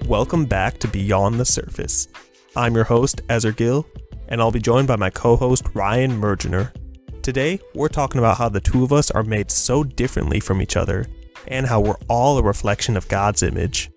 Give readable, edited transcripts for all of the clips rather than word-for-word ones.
welcome back to Beyond the Surface. I'm your host, Ezer, and I'll be joined by my co-host, Ryan Mergener. Today, we're talking about how the two of us are made so differently from each other, and how we're all a reflection of God's image.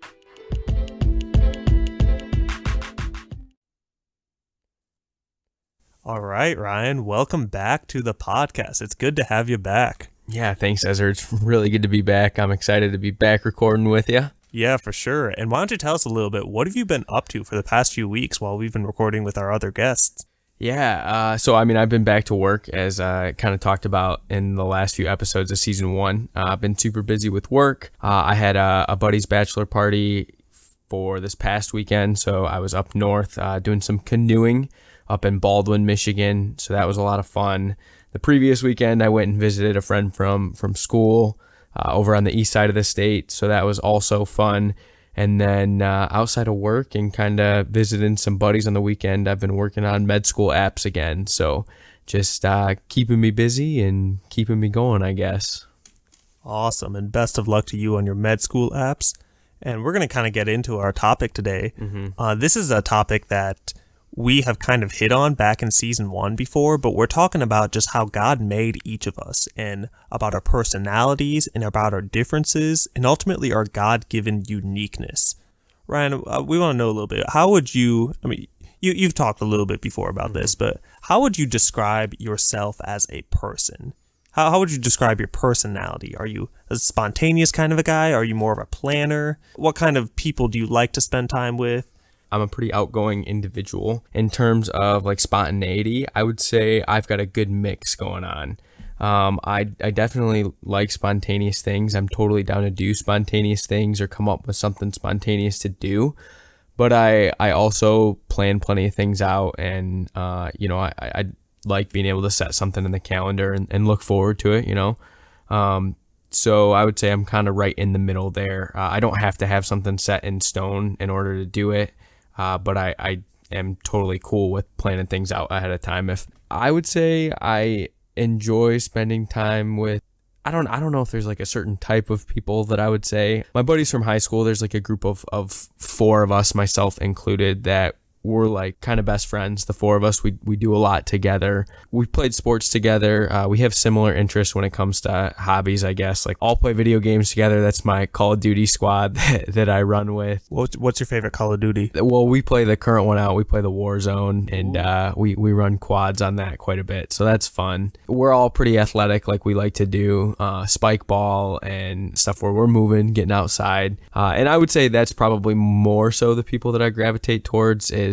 All right, Ryan, welcome back to the podcast. It's good to have you back. Yeah, thanks, Ezer. It's really good to be back. I'm excited to be back recording with you. Yeah, for sure. And why don't you tell us a little bit, what have you been up to for the past few weeks while we've been recording with our other guests? Yeah, I've been back to work, as I kind of talked about in the last few episodes of season 1. I've been super busy with work. I had a buddy's bachelor party for this past weekend, so I was up north doing some canoeing up in Baldwin, Michigan, so that was a lot of fun. The previous weekend, I went and visited a friend from school over on the east side of the state, so that was also fun. And then outside of work and kind of visiting some buddies on the weekend, I've been working on med school apps again, so just keeping me busy and keeping me going, I guess. Awesome, and best of luck to you on your med school apps. And we're going to kind of get into our topic today. This is a topic that we have kind of hit on back in season 1 before, but we're talking about just how God made each of us and about our personalities and about our differences and ultimately our God-given uniqueness. Ryan, we want to know a little bit. How would you, you've talked a little bit before about this, but how would you describe yourself as a person? How would you describe your personality? Are you a spontaneous kind of a guy? Are you more of a planner? What kind of people do you like to spend time with? I'm a pretty outgoing individual. In terms of like spontaneity, I would say I've got a good mix going on. I definitely like spontaneous things. I'm totally down to do spontaneous things or come up with something spontaneous to do. But I also plan plenty of things out, and I like being able to set something in the calendar and look forward to it, So I would say I'm kind of right in the middle there. I don't have to have something set in stone in order to do it. But I am totally cool with planning things out ahead of time. If I would say I enjoy spending time with, I don't know if there's like a certain type of people that I would say. My buddies from high school, there's like a group of 4 of us, myself included, that we're like kind of best friends. The 4 of us, we do a lot together. We played sports together. We have similar interests when it comes to hobbies, I guess. Like all play video games together. That's my Call of Duty squad that I run with. What's your favorite Call of Duty? Well, we play the current one out. We play the Warzone, and we run quads on that quite a bit. So that's fun. We're all pretty athletic. Like we like to do spike ball and stuff where we're moving, getting outside. And I would say that's probably more so the people that I gravitate towards is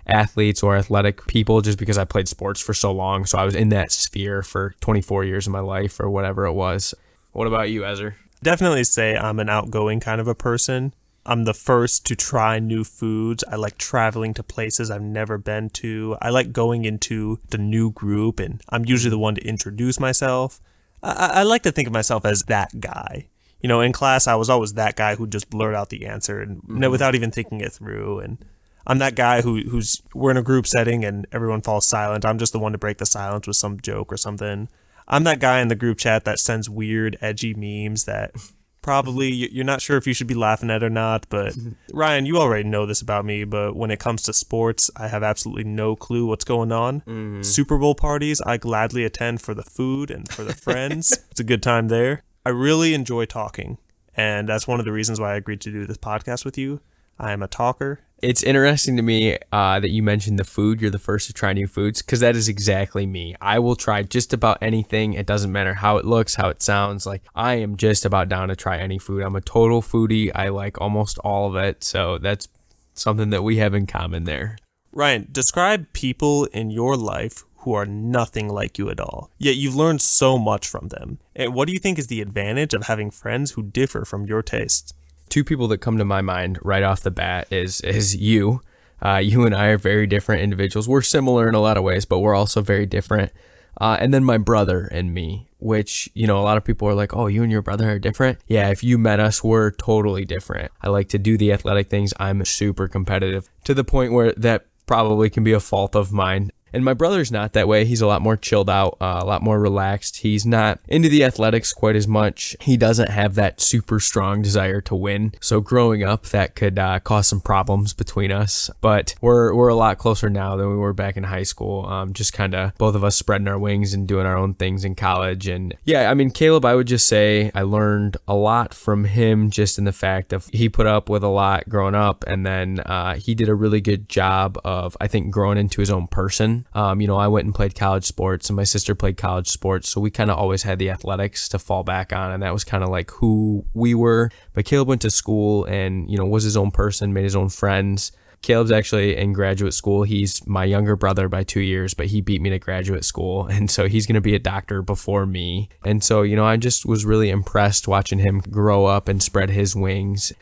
athletes or athletic people, just because I played sports for so long. So I was in that sphere for 24 years of my life or whatever it was. What about you, Ezer? Definitely say I'm an outgoing kind of a person. I'm the first to try new foods. I like traveling to places I've never been to. I like going into the new group, and I'm usually the one to introduce myself. I like to think of myself as that guy. In class, I was always that guy who just blurt out the answer and without even thinking it through. And I'm that guy who's we're in a group setting and everyone falls silent. I'm just the one to break the silence with some joke or something. I'm that guy in the group chat that sends weird, edgy memes that probably you're not sure if you should be laughing at or not. But Ryan, you already know this about me, but when it comes to sports, I have absolutely no clue what's going on. Super Bowl parties, I gladly attend for the food and for the friends. It's a good time there. I really enjoy talking, and that's one of the reasons why I agreed to do this podcast with you. I am a talker. It's interesting to me that you mentioned the food. You're the first to try new foods, because that is exactly me. I will try just about anything. It doesn't matter how it looks, how it sounds. Like, I am just about down to try any food. I'm a total foodie. I like almost all of it. So that's something that we have in common there. Ryan, describe people in your life who are nothing like you at all, yet you've learned so much from them. And what do you think is the advantage of having friends who differ from your tastes? 2 people that come to my mind right off the bat is you. You and I are very different individuals. We're similar in a lot of ways, but we're also very different. And then my brother and me, which, a lot of people are like, oh, you and your brother are different. Yeah, if you met us, we're totally different. I like to do the athletic things. I'm super competitive to the point where that probably can be a fault of mine. And my brother's not that way. He's a lot more chilled out, a lot more relaxed. He's not into the athletics quite as much. He doesn't have that super strong desire to win. So growing up, that could cause some problems between us. But we're a lot closer now than we were back in high school. Just kind of both of us spreading our wings and doing our own things in college. And yeah, I mean, Caleb, I would just say I learned a lot from him just in the fact of he put up with a lot growing up. And then he did a really good job of, I think, growing into his own person. I went and played college sports and my sister played college sports. So we kind of always had the athletics to fall back on. And that was kind of like who we were. But Caleb went to school and, was his own person, made his own friends. Caleb's actually in graduate school. He's my younger brother by 2 years, but he beat me to graduate school. And so he's going to be a doctor before me. And so, I just was really impressed watching him grow up and spread his wings.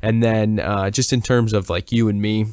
And then just in terms of like you and me,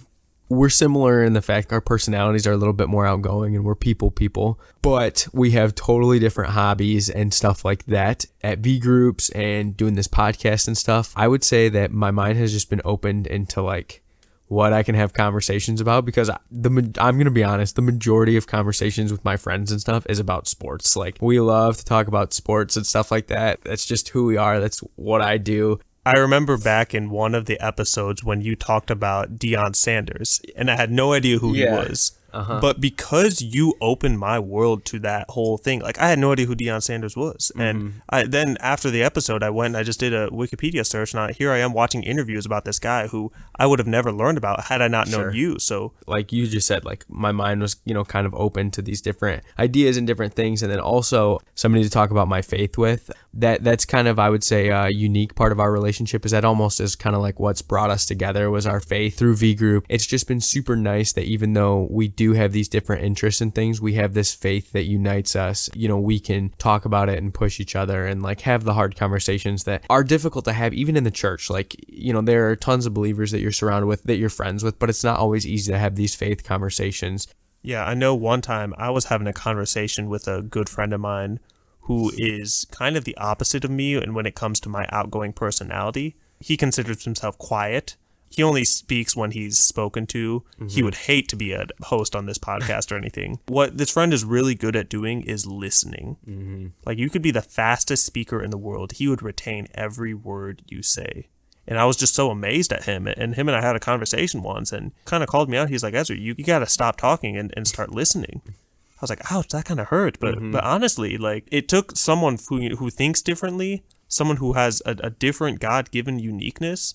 we're similar in the fact our personalities are a little bit more outgoing and we're people, but we have totally different hobbies and stuff like that. At V groups and doing this podcast and stuff, I would say that my mind has just been opened into like what I can have conversations about, because I'm going to be honest, the majority of conversations with my friends and stuff is about sports. Like, we love to talk about sports and stuff like that. That's just who we are. That's what I do. I remember back in one of the episodes when you talked about Deion Sanders, and I had no idea who he was. But because you opened my world to that whole thing, like I had no idea who Deion Sanders was. And then after the episode, I went and I just did a Wikipedia search, and here I am watching interviews about this guy who I would have never learned about had I not known you. So like you just said, like my mind was, kind of open to these different ideas and different things. And then also somebody to talk about my faith with. That's kind of, I would say, a unique part of our relationship, is that almost is kind of like what's brought us together was our faith through V Group. It's just been super nice that even though we do have these different interests and things, we have this faith that unites us. We can talk about it and push each other and like have the hard conversations that are difficult to have even in the church. Like, there are tons of believers that you're surrounded with, that you're friends with, but it's not always easy to have these faith conversations. Yeah, I know one time I was having a conversation with a good friend of mine who is kind of the opposite of me, and when it comes to my outgoing personality, he considers himself quiet. He only speaks when he's spoken to. He would hate to be a host on this podcast or anything. What this friend is really good at doing is listening. Like, you could be the fastest speaker in the world. He would retain every word you say. And I was just so amazed at him. And him and I had a conversation once and kind of called me out. He's like, Ezer, you got to stop talking and start listening. I was like, ouch, that kind of hurt. But honestly, like, it took someone who thinks differently, someone who has a different God-given uniqueness,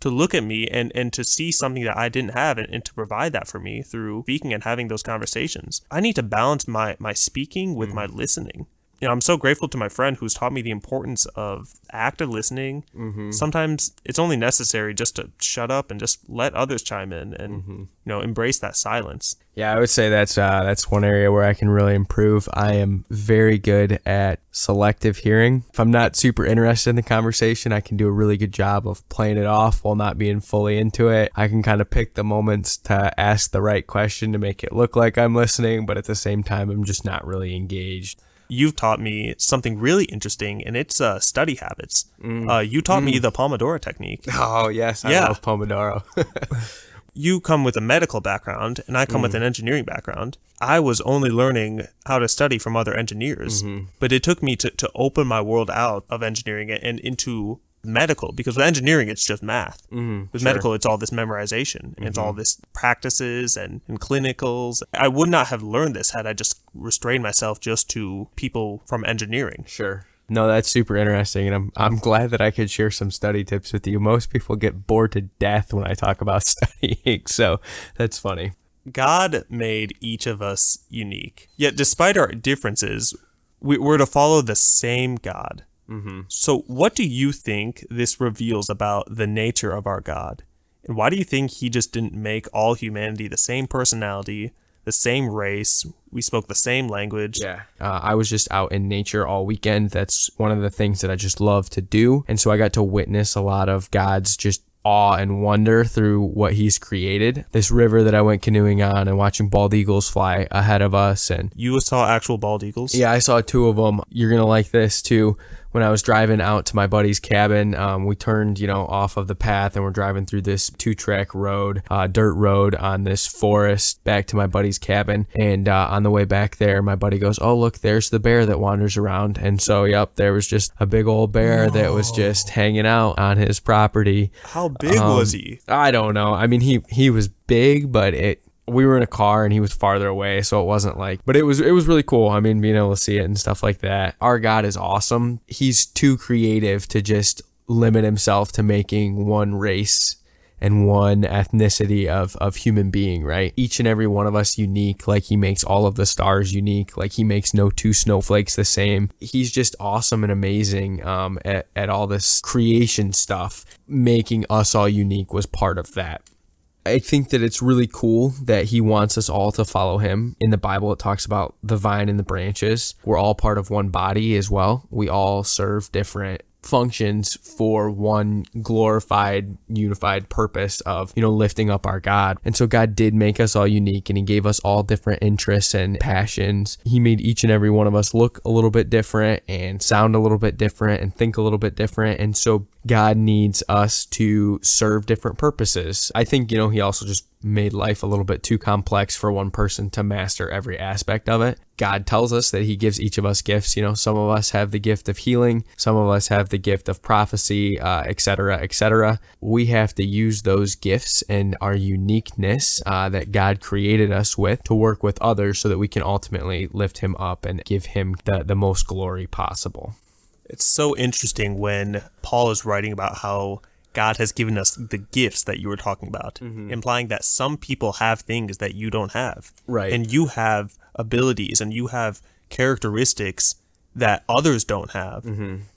to look at me and to see something that I didn't have and to provide that for me through speaking and having those conversations. I need to balance my speaking with my listening. I'm so grateful to my friend who's taught me the importance of active listening. Sometimes it's only necessary just to shut up and just let others chime in and, embrace that silence. Yeah, I would say that's one area where I can really improve. I am very good at selective hearing. If I'm not super interested in the conversation, I can do a really good job of playing it off while not being fully into it. I can kind of pick the moments to ask the right question to make it look like I'm listening, but at the same time, I'm just not really engaged. You've taught me something really interesting, and it's study habits. You taught me the Pomodoro technique. Oh, yes. I love Pomodoro. You come with a medical background, and I come with an engineering background. I was only learning how to study from other engineers, but it took me to open my world out of engineering and into medical, because with engineering it's just math. With medical it's all this memorization and it's all this practices and clinicals. I would not have learned this had I just restrained myself just to people from engineering. No, that's super interesting, and I'm glad that I could share some study tips with you. Most people get bored to death when I talk about studying, so that's funny. God made each of us unique, yet despite our differences, we're to follow the same God. So what do you think this reveals about the nature of our God? And why do you think he just didn't make all humanity the same personality, the same race? We spoke the same language. Yeah. I was just out in nature all weekend. That's one of the things that I just love to do. And so I got to witness a lot of God's just awe and wonder through what he's created. This river that I went canoeing on and watching bald eagles fly ahead of us. And you saw actual bald eagles? Yeah, I saw 2 of them. You're going to like this too. when I was driving out to my buddy's cabin, we turned, off of the path and we're driving through this 2-track road, dirt road on this forest back to my buddy's cabin. And on the way back there, my buddy goes, "Oh, look, there's the bear that wanders around." And so, yep, there was just a big old bear that was just hanging out on his property. How big was he? I don't know. I mean, he was big, but we were in a car and he was farther away, so it wasn't like, but it was really cool. I mean, being able to see it and stuff like that. Our God is awesome. He's too creative to just limit himself to making one race and one ethnicity of human being, right? Each and every one of us unique, like he makes all of the stars unique, like he makes no two snowflakes the same. He's just awesome and amazing at all this creation stuff. Making us all unique was part of that. I think that it's really cool that he wants us all to follow him. In the Bible, it talks about the vine and the branches. We're all part of one body as well. We all serve different functions for one glorified, unified purpose of, lifting up our God. And so God did make us all unique, and he gave us all different interests and passions. He made each and every one of us look a little bit different and sound a little bit different and think a little bit different. And so God needs us to serve different purposes. I think, he also just made life a little bit too complex for one person to master every aspect of it. God tells us that he gives each of us gifts. Some of us have the gift of healing. Some of us have the gift of prophecy, etc., etc. We have to use those gifts and our uniqueness that God created us with to work with others so that we can ultimately lift him up and give him the most glory possible. It's so interesting when Paul is writing about how God has given us the gifts that you were talking about, implying that some people have things that you don't have. Right. And you have abilities and you have characteristics that others don't have.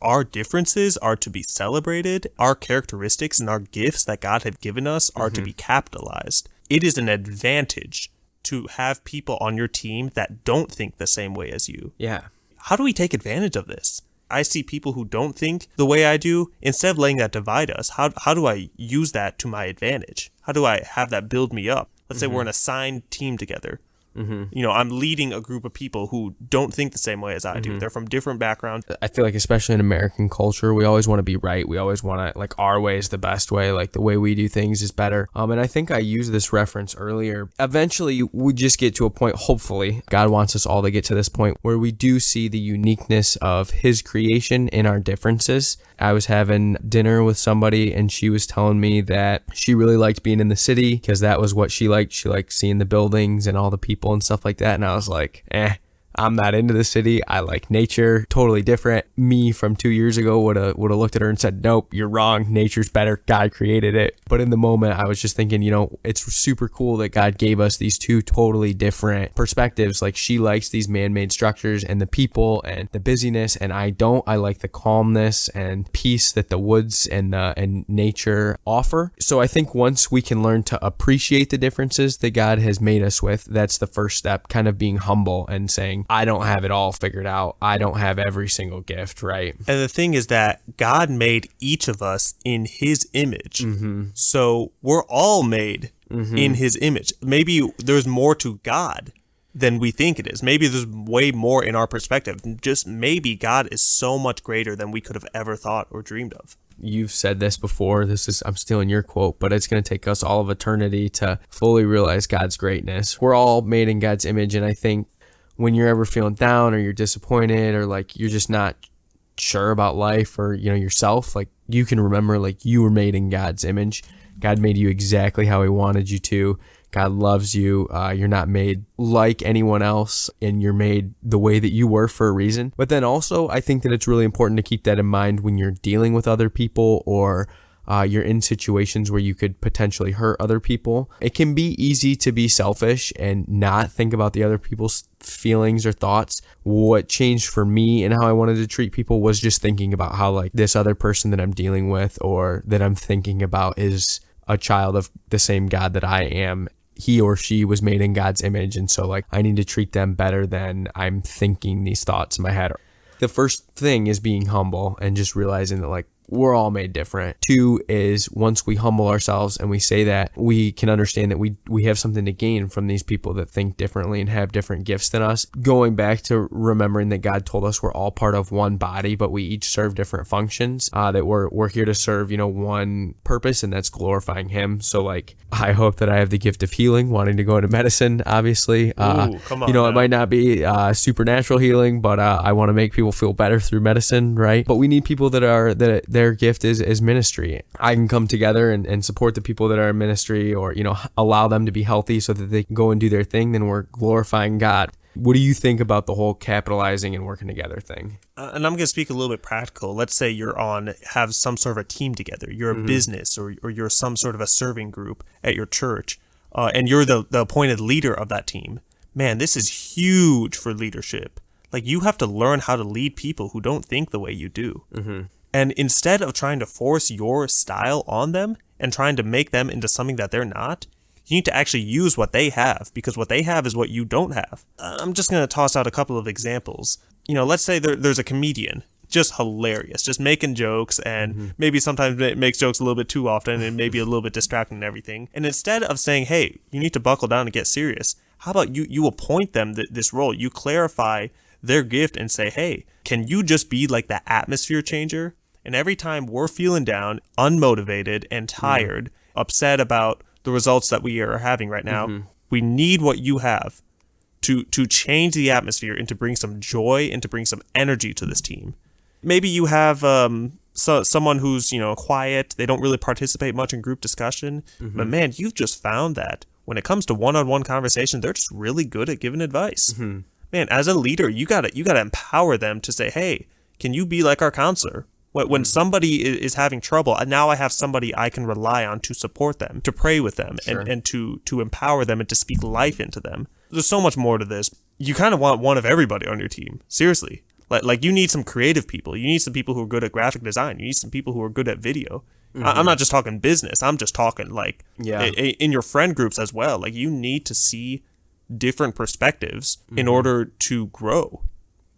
Our differences are to be celebrated. Our characteristics and our gifts that God has given us are to be capitalized. It is an advantage to have people on your team that don't think the same way as you. Yeah. How do we take advantage of this? I see people who don't think the way I do. Instead of letting that divide us, how do I use that to my advantage? How do I have that build me up? Let's say we're an assigned team together. I'm leading a group of people who don't think the same way as I do. They're from different backgrounds. I feel like especially in American culture, we always want to be right. We always want to, like, our way is the best way. Like, the way we do things is better. And I think I used this reference earlier. Eventually, we just get to a point, hopefully, God wants us all to get to this point where we do see the uniqueness of his creation in our differences. I was having dinner with somebody and she was telling me that she really liked being in the city because that was what she liked. She liked seeing the buildings and all the people and stuff like that. And I was like, I'm not into the city. I like nature. Totally different. Me from 2 years ago would have looked at her and said, "Nope, you're wrong. Nature's better. God created it." But in the moment, I was just thinking, it's super cool that God gave us these two totally different perspectives. Like, she likes these man-made structures and the people and the busyness, and I don't. I like the calmness and peace that the woods and nature offer. So I think once we can learn to appreciate the differences that God has made us with, that's the first step, kind of being humble and saying, I don't have it all figured out. I don't have every single gift, right? And the thing is that God made each of us in his image. So we're all made in his image. Maybe there's more to God than we think it is. Maybe there's way more in our perspective. Just maybe God is so much greater than we could have ever thought or dreamed of. You've said this before. I'm stealing your quote, but it's going to take us all of eternity to fully realize God's greatness. We're all made in God's image, and I think when you're ever feeling down or you're disappointed or like you're just not sure about life or yourself, like, you can remember, like, you were made in God's image. God made you exactly how he wanted you to. God loves you. You're not made like anyone else, and you're made the way that you were for a reason. But then also, I think that it's really important to keep that in mind when you're dealing with other people or you're in situations where you could potentially hurt other people. It can be easy to be selfish and not think about the other people's feelings or thoughts. What changed for me and how I wanted to treat people was just thinking about how, like, this other person that I'm dealing with or that I'm thinking about is a child of the same God that I am. He or she was made in God's image, and so, like, I need to treat them better than I'm thinking these thoughts in my head. The first thing is being humble and just realizing that, like, we're all made different. 2 is once we humble ourselves and we say that, we can understand that we have something to gain from these people that think differently and have different gifts than us. Going back to remembering that God told us we're all part of one body, but we each serve different functions, that we're here to serve, one purpose, and that's glorifying him. So like, I hope that I have the gift of healing, wanting to go into medicine, obviously. Ooh, come on, it might not be supernatural healing, but I want to make people feel better through medicine, right? But we need people that their gift is ministry. I can come together and support the people that are in ministry, or allow them to be healthy so that they can go and do their thing. Then we're glorifying God. What do you think about the whole capitalizing and working together thing? And I'm going to speak a little bit practical. Let's say have some sort of a team together. You're a business, or you're some sort of a serving group at your church, and you're the appointed leader of that team. Man, this is huge for leadership. Like, you have to learn how to lead people who don't think the way you do. And instead of trying to force your style on them and trying to make them into something that they're not, you need to actually use what they have, because what they have is what you don't have. I'm just going to toss out a couple of examples. Let's say there's a comedian, just hilarious, just making jokes, and maybe sometimes makes jokes a little bit too often and maybe a little bit distracting and everything. And instead of saying, hey, you need to buckle down and get serious, how about you appoint them this role? You clarify their gift and say, hey, can you just be like the atmosphere changer? And every time we're feeling down, unmotivated and tired, upset about the results that we are having right now, we need what you have to change the atmosphere and to bring some joy and to bring some energy to this team. Maybe you have someone who's quiet, they don't really participate much in group discussion, but man, you've just found that when it comes to one-on-one conversation, they're just really good at giving advice. Man, as a leader, you gotta empower them to say, hey, can you be like our counselor? When somebody is having trouble, now I have somebody I can rely on to support them, to pray with them, and to empower them and to speak life into them. There's so much more to this. You kind of want one of everybody on your team. Seriously. Like you need some creative people. You need some people who are good at graphic design. You need some people who are good at video. I'm not just talking business. I'm just talking in your friend groups as well. Like, you need to see different perspectives in order to grow.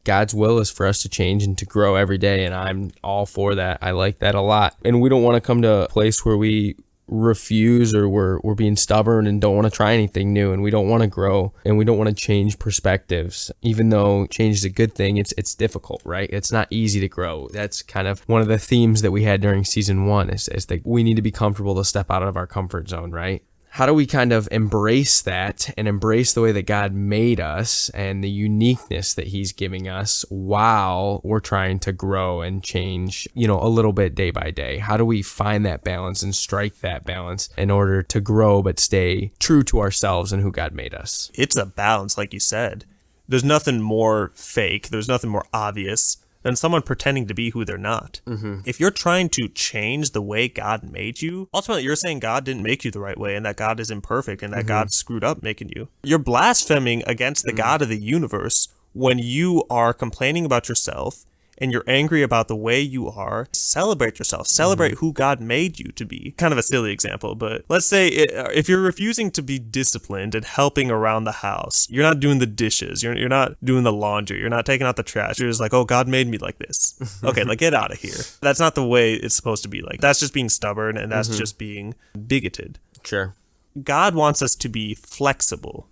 God's will is for us to change and to grow every day, and I'm all for that. I like that a lot. And we don't want to come to a place where we refuse, or we're being stubborn and don't want to try anything new, and we don't want to grow, and we don't want to change perspectives. Even though change is a good thing, it's difficult, right? It's not easy to grow. That's kind of one of the themes that we had during season 1 is that we need to be comfortable to step out of our comfort zone, right? How do we kind of embrace that and embrace the way that God made us and the uniqueness that he's giving us while we're trying to grow and change, a little bit day by day? How do we find that balance and strike that balance in order to grow but stay true to ourselves and who God made us? It's a balance, like you said. There's nothing more fake. There's nothing more obvious than someone pretending to be who they're not. If you're trying to change the way God made you, ultimately you're saying God didn't make you the right way and that God is imperfect and that God screwed up making you. You're blaspheming against the God of the universe when you are complaining about yourself and you're angry about the way you are. Celebrate yourself. Celebrate who God made you to be. Kind of a silly example, but let's say if you're refusing to be disciplined and helping around the house, you're not doing the dishes, you're not doing the laundry, you're not taking out the trash, you're just like, oh, God made me like this. Okay, get out of here. That's not the way it's supposed to be. That's just being stubborn, and that's just being bigoted. Sure. God wants us to be flexible.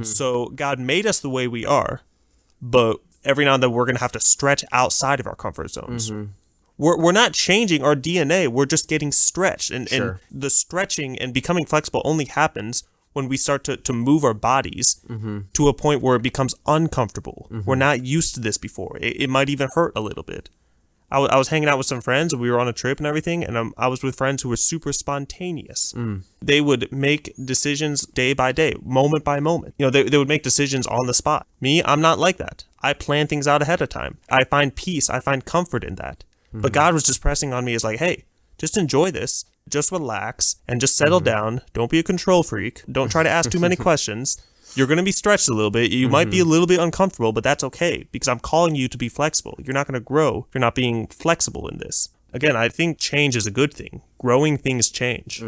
So God made us the way we are, but every now and then we're going to have to stretch outside of our comfort zones. We're not changing our DNA. We're just getting stretched. And the stretching and becoming flexible only happens when we start to move our bodies to a point where it becomes uncomfortable. We're not used to this before. It might even hurt a little bit. I was hanging out with some friends, and we were on a trip and everything, and I was with friends who were super spontaneous. They would make decisions day by day, moment by moment. They would make decisions on the spot. Me, I'm not like that. I plan things out ahead of time. I find peace. I find comfort in that. But God was just pressing on me as like, hey, just enjoy this. Just relax and just settle down. Don't be a control freak. Don't try to ask too many questions. You're going to be stretched a little bit. You might be a little bit uncomfortable, but that's okay because I'm calling you to be flexible. You're not going to grow if you're not being flexible in this. Again, I think change is a good thing. Growing things change.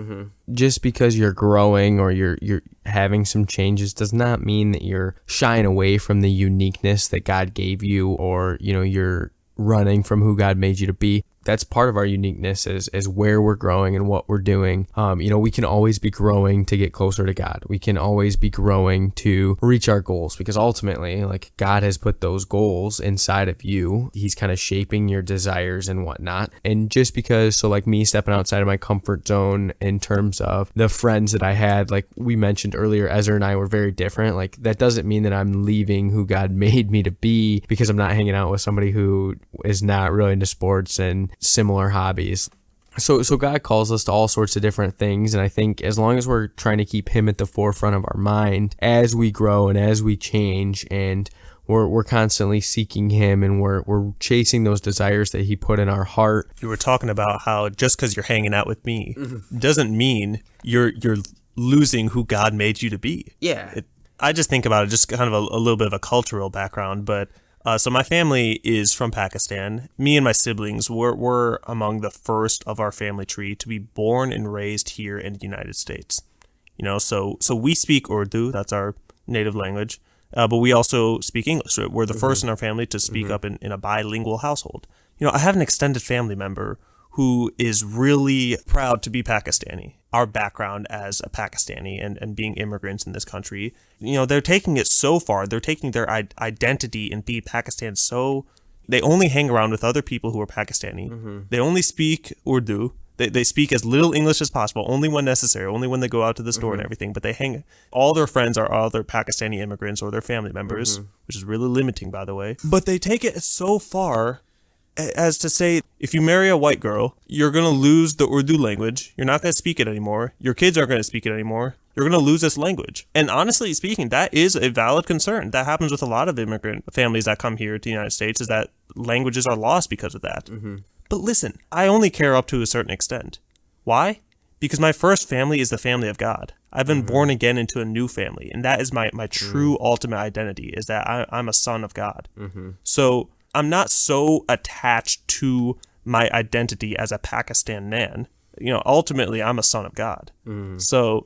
Just because you're growing or you're having some changes does not mean that you're shying away from the uniqueness that God gave you, or you're running from who God made you to be. that's part of our uniqueness is where we're growing and what we're doing. We can always be growing to get closer to God. We can always be growing to reach our goals, because ultimately, like, God has put those goals inside of you. He's kind of shaping your desires and whatnot. And just because, so like me stepping outside of my comfort zone in terms of the friends that I had, like we mentioned earlier, Ezer and I were very different. Like, that doesn't mean that I'm leaving who God made me to be because I'm not hanging out with somebody who is not really into sports and similar hobbies. So God calls us to all sorts of different things, and I think as long as we're trying to keep him at the forefront of our mind as we grow and as we change, and we're constantly seeking him, and we're chasing those desires that he put in our heart. You were talking about how just because you're hanging out with me doesn't mean you're losing who God made you to be. Yeah. I just think about it just kind of a little bit of a cultural background, but so my family is from Pakistan. Me and my siblings were among the first of our family tree to be born and raised here in the United States. So we speak Urdu, that's our native language, but we also speak English. So we're the first in our family to speak up in a bilingual household. I have an extended family member who is really proud to be Pakistani. Our background as a Pakistani and being immigrants in this country, they're taking it so far. They're taking their identity and be Pakistan so... They only hang around with other people who are Pakistani. They only speak Urdu. They speak as little English as possible, only when necessary, only when they go out to the store and everything. But all their friends are other Pakistani immigrants or their family members, which is really limiting, by the way. But they take it so far as to say, if you marry a white girl, you're going to lose the Urdu language. You're not going to speak it anymore. Your kids aren't going to speak it anymore. You're going to lose this language. And honestly speaking, that is a valid concern. That happens with a lot of immigrant families that come here to the United States, is that languages are lost because of that. But listen, I only care up to a certain extent. Why? Because my first family is the family of God. I've been born again into a new family. And that is my true ultimate identity, is that I'm a son of God. So I'm not so attached to my identity as a Pakistan man. Ultimately, I'm a son of God. So,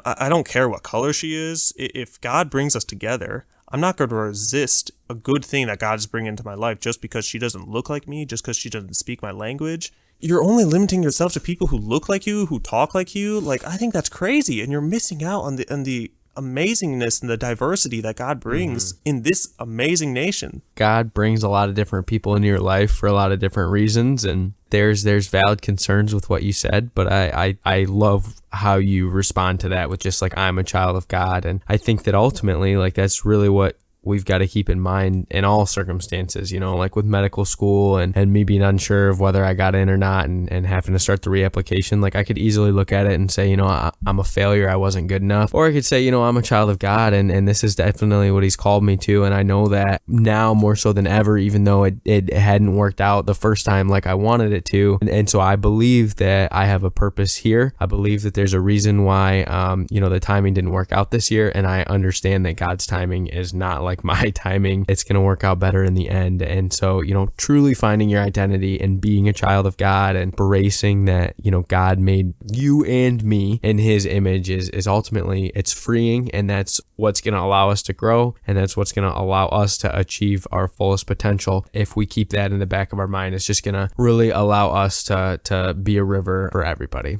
I don't care what color she is. If God brings us together, I'm not going to resist a good thing that God is bringing into my life just because she doesn't look like me, just because she doesn't speak my language. You're only limiting yourself to people who look like you, who talk like you. Like, I think that's crazy, and you're missing out on the amazingness and the diversity that God brings in this amazing nation. God brings a lot of different people into your life for a lot of different reasons, and there's valid concerns with what you said, but I love how you respond to that with just like, I'm a child of God. And I think that ultimately, like, that's really what we've got to keep in mind in all circumstances, like with medical school and me being unsure of whether I got in or not, and having to start the reapplication. Like, I could easily look at it and say, I'm a failure, I wasn't good enough. Or I could say, I'm a child of God, and this is definitely what he's called me to. And I know that now more so than ever, even though it hadn't worked out the first time like I wanted it to. And so I believe that I have a purpose here. I believe that there's a reason why, the timing didn't work out this year. And I understand that God's timing is not like my timing. It's going to work out better in the end. And so, truly finding your identity and being a child of God and embracing that, God made you and me in his image is ultimately, it's freeing, and that's what's going to allow us to grow, and that's what's going to allow us to achieve our fullest potential. If we keep that in the back of our mind, it's just going to really allow us to be a river for everybody.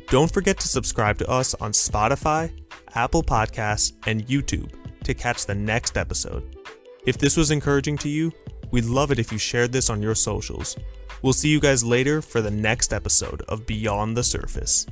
Don't forget to subscribe to us on Spotify, Apple Podcasts, and YouTube to catch the next episode. If this was encouraging to you, we'd love it if you shared this on your socials. We'll see you guys later for the next episode of Beyond the Surface.